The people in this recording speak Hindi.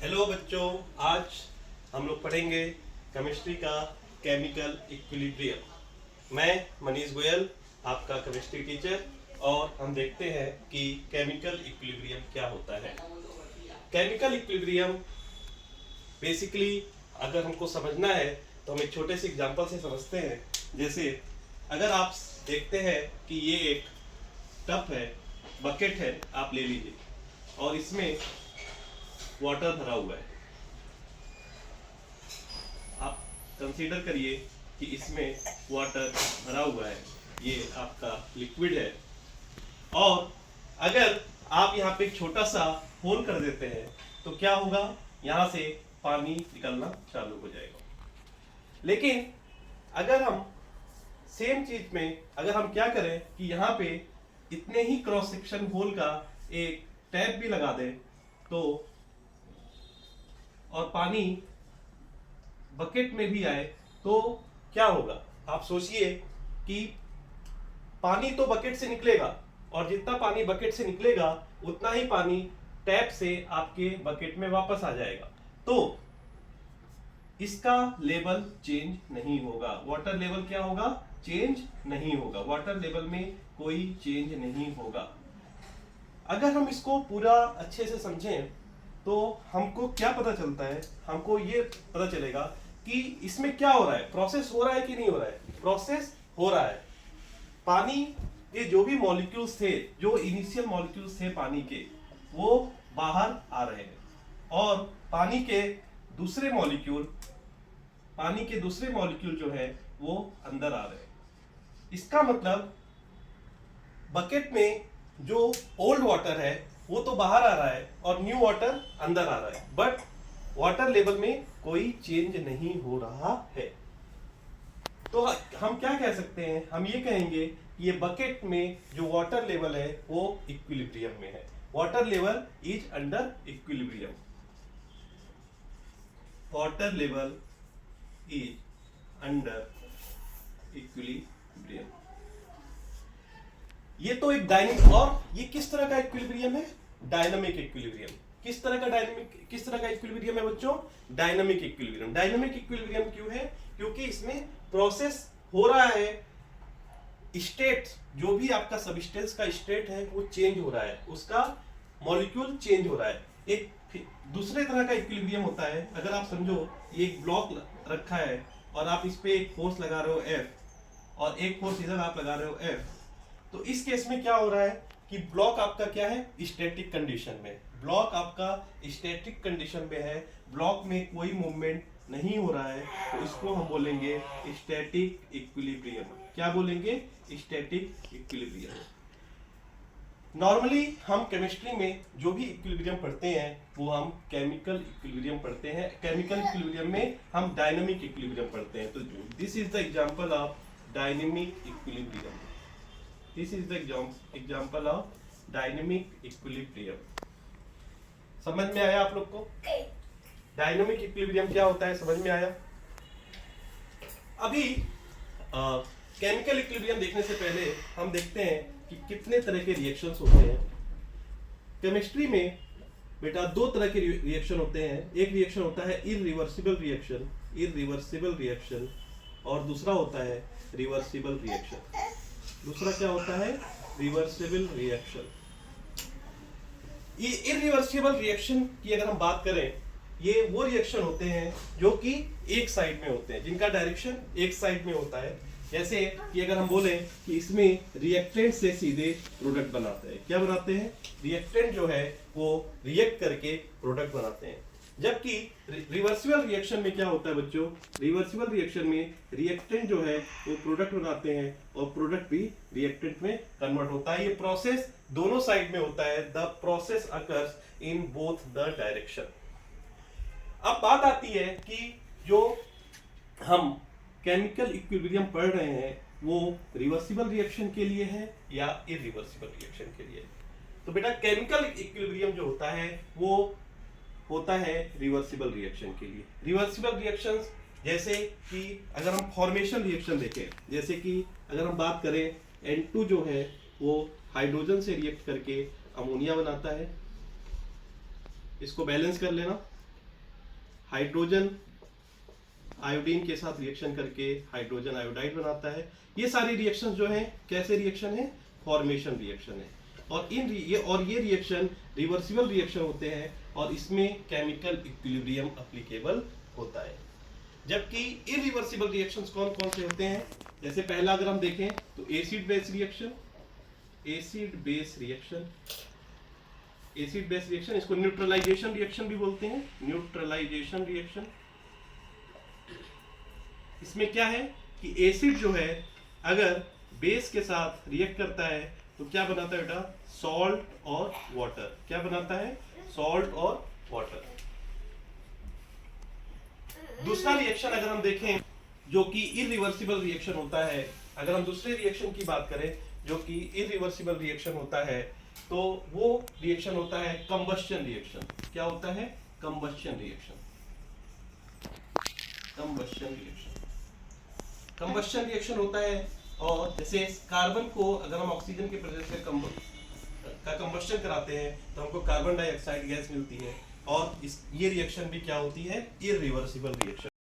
हेलो बच्चों, आज हम लोग पढ़ेंगे केमिस्ट्री का केमिकल इक्विलिब्रियम। मैं मनीष गोयल, आपका केमिस्ट्री टीचर, और हम देखते हैं कि केमिकल इक्विलिब्रियम क्या होता है। केमिकल इक्विलिब्रियम बेसिकली अगर हमको समझना है तो हम एक छोटे से एग्जांपल से समझते हैं। जैसे अगर आप देखते हैं कि ये एक टब है, बकेट है, आप ले लीजिए, और इसमें वाटर भरा हुआ है। आप कंसीडर करिए कि इसमें वाटर भरा हुआ है, ये आपका लिक्विड है। और अगर आप यहाँ पे एक छोटा सा होल कर देते हैं तो क्या होगा, यहाँ से पानी निकलना चालू हो जाएगा। लेकिन अगर हम सेम चीज में अगर हम क्या करें कि यहाँ पे इतने ही क्रॉस सेक्शन होल का एक टैप भी लगा दें तो और पानी बकेट में भी आए तो क्या होगा। आप सोचिए कि पानी तो बकेट से निकलेगा, और जितना पानी बकेट से निकलेगा उतना ही पानी टैप से आपके बकेट में वापस आ जाएगा। तो इसका लेवल चेंज नहीं होगा। वाटर लेवल क्या होगा, चेंज नहीं होगा। वाटर लेवल में कोई चेंज नहीं होगा। अगर हम इसको पूरा अच्छे से समझें तो हमको क्या पता चलता है, हमको ये पता चलेगा कि इसमें क्या हो रहा है, प्रोसेस हो रहा है कि नहीं हो रहा है। प्रोसेस हो रहा है। पानी के जो भी मॉलिक्यूल्स थे, जो इनिशियल मॉलिक्यूल्स थे पानी के, वो बाहर आ रहे हैं, और पानी के दूसरे मॉलिक्यूल जो है वो अंदर आ रहे हैं। इसका मतलब बकेट में जो ओल्ड वाटर है वो तो बाहर आ रहा है और न्यू वाटर अंदर आ रहा है, बट वाटर लेवल में कोई चेंज नहीं हो रहा है। तो हम क्या कह सकते हैं, हम ये कहेंगे कि ये बकेट में जो वाटर लेवल है वो इक्विलिब्रियम में है। Water level is under equilibrium. Water level is under equilibrium. ये तो एक डायनेमिक, और ये किस तरह का इक्विलिब्रियम है, डायनामिक इक्विलिब्रियम। किस तरह का इक्विलिब्रियम है बच्चों, डायनामिक इक्विलिब्रियम। डायनामिक इक्विलिब्रियम क्यों है, क्योंकि इसमें प्रोसेस हो रहा है, स्टेट जो भी आपका सबस्टेंस का स्टेट है वो चेंज हो रहा है, उसका मॉलिक्यूल चेंज हो रहा है। एक दूसरे तरह का इक्विलिब्रियम होता है, अगर आप समझो ये एक ब्लॉक रखा है और आप इस पे एक फोर्स लगा रहे हो F, और एक फोर्स इधर आप लगा रहे हो F, तो इस केस में क्या हो रहा है कि ब्लॉक आपका क्या है, स्टैटिक कंडीशन में। ब्लॉक आपका स्टैटिक कंडीशन में है, ब्लॉक में कोई मूवमेंट नहीं हो रहा है, तो इसको हम बोलेंगे स्टैटिक इक्विलिब्रियम। क्या बोलेंगे, स्टैटिक इक्विलिब्रियम। नॉर्मली हम केमिस्ट्री में जो भी इक्विलिब्रियम पढ़ते हैं वो हम केमिकल इक्विलिब्रियम पढ़ते हैं। केमिकल इक्विलिब्रियम में हम डायनामिक इक्विलिब्रियम पढ़ते हैं। तो this is the example of dynamic equilibrium. This is the example of dynamic equilibrium. समझ में आया आप लोग को, डायनामिक इक्विलिब्रियम क्या होता है, समझ में आया। अभी केमिकल इक्विलिब्रियम देखने से पहले हम देखते हैं कि कितने तरह के रिएक्शंस होते हैं। केमिस्ट्री में बेटा दो तरह के रिएक्शन होते हैं। एक रिएक्शन होता है इरिवर्सिबल रिएक्शन, और दूसरा होता है रिवर्सिबल रिएक्शन। दूसरा क्या होता है, रिवर्सिबल रिएक्शन। ये इरिवर्सिबल रिएक्शन की अगर हम बात करें, ये वो रिएक्शन होते हैं जो कि एक साइड में होते हैं, जिनका डायरेक्शन एक साइड में होता है। जैसे कि अगर हम बोले कि इसमें रिएक्टेंट से सीधे प्रोडक्ट बनाते हैं, क्या बनाते हैं, रिएक्टेंट जो है वो रिएक्ट करके प्रोडक्ट बनाते हैं। जबकि रिवर्सिबल रिएक्शन में क्या होता है बच्चों, रिवर्सिबल रिएक्शन में रिएक्टेंट जो है वो प्रोडक्ट बनाते हैं और प्रोडक्ट भी रिएक्टेंट में कन्वर्ट होता है। ये प्रोसेस दोनों साइड में होता है। The process occurs in both the direction. अब बात आती है कि जो हम केमिकल इक्विलिब्रियम पढ़ रहे हैं वो रिवर्सिबल रिएक्शन के लिए है या इरिवर्सिबल रिएक्शन के लिए। तो बेटा केमिकल इक्विलिब्रियम जो होता है वो होता है रिवर्सिबल रिएक्शन के लिए। रिवर्सिबल रिएक्शंस जैसे कि अगर हम फॉर्मेशन रिएक्शन देखें, जैसे कि अगर हम बात करें N2 जो है वो हाइड्रोजन से रिएक्ट करके अमोनिया बनाता है। इसको बैलेंस कर लेना। हाइड्रोजन आयोडीन के साथ रिएक्शन करके हाइड्रोजन आयोडाइड बनाता है। ये सारी रिएक्शन जो है कैसे रिएक्शन है, फॉर्मेशन रिएक्शन है। और ये रिएक्शन रिवर्सिबल रिएक्शन होते हैं और इसमें केमिकल इक्विलिब्रियम एप्लीकेबल होता है। जबकि इरिवर्सिबल रिएक्शंस कौन कौन से होते हैं, जैसे पहला अगर हम देखें तो एसिड बेस रिएक्शन, इसको न्यूट्रलाइजेशन रिएक्शन भी बोलते हैं, न्यूट्रलाइजेशन रिएक्शन। इसमें क्या है कि एसिड जो है अगर बेस के साथ रिएक्ट करता है तो क्या बनाता है बेटा, सॉल्ट और वाटर। क्या बनाता है, सॉल्ट और वाटर। दूसरा रिएक्शन अगर हम देखें जो कि इरिवर्सिबल रिएक्शन होता है, अगर हम दूसरे रिएक्शन की बात करें जो कि इरिवर्सिबल रिएक्शन होता है, तो वो रिएक्शन होता है कंबस्शन रिएक्शन। क्या होता है, कंबस्शन रिएक्शन। कंबस्शन रिएक्शन होता है, और जैसे कार्बन को अगर हम ऑक्सीजन के प्रेजेंस से कंबस्शन कराते हैं तो हमको कार्बन डाइऑक्साइड गैस मिलती है, और ये रिएक्शन भी क्या होती है, इरिवर्सिबल रिएक्शन।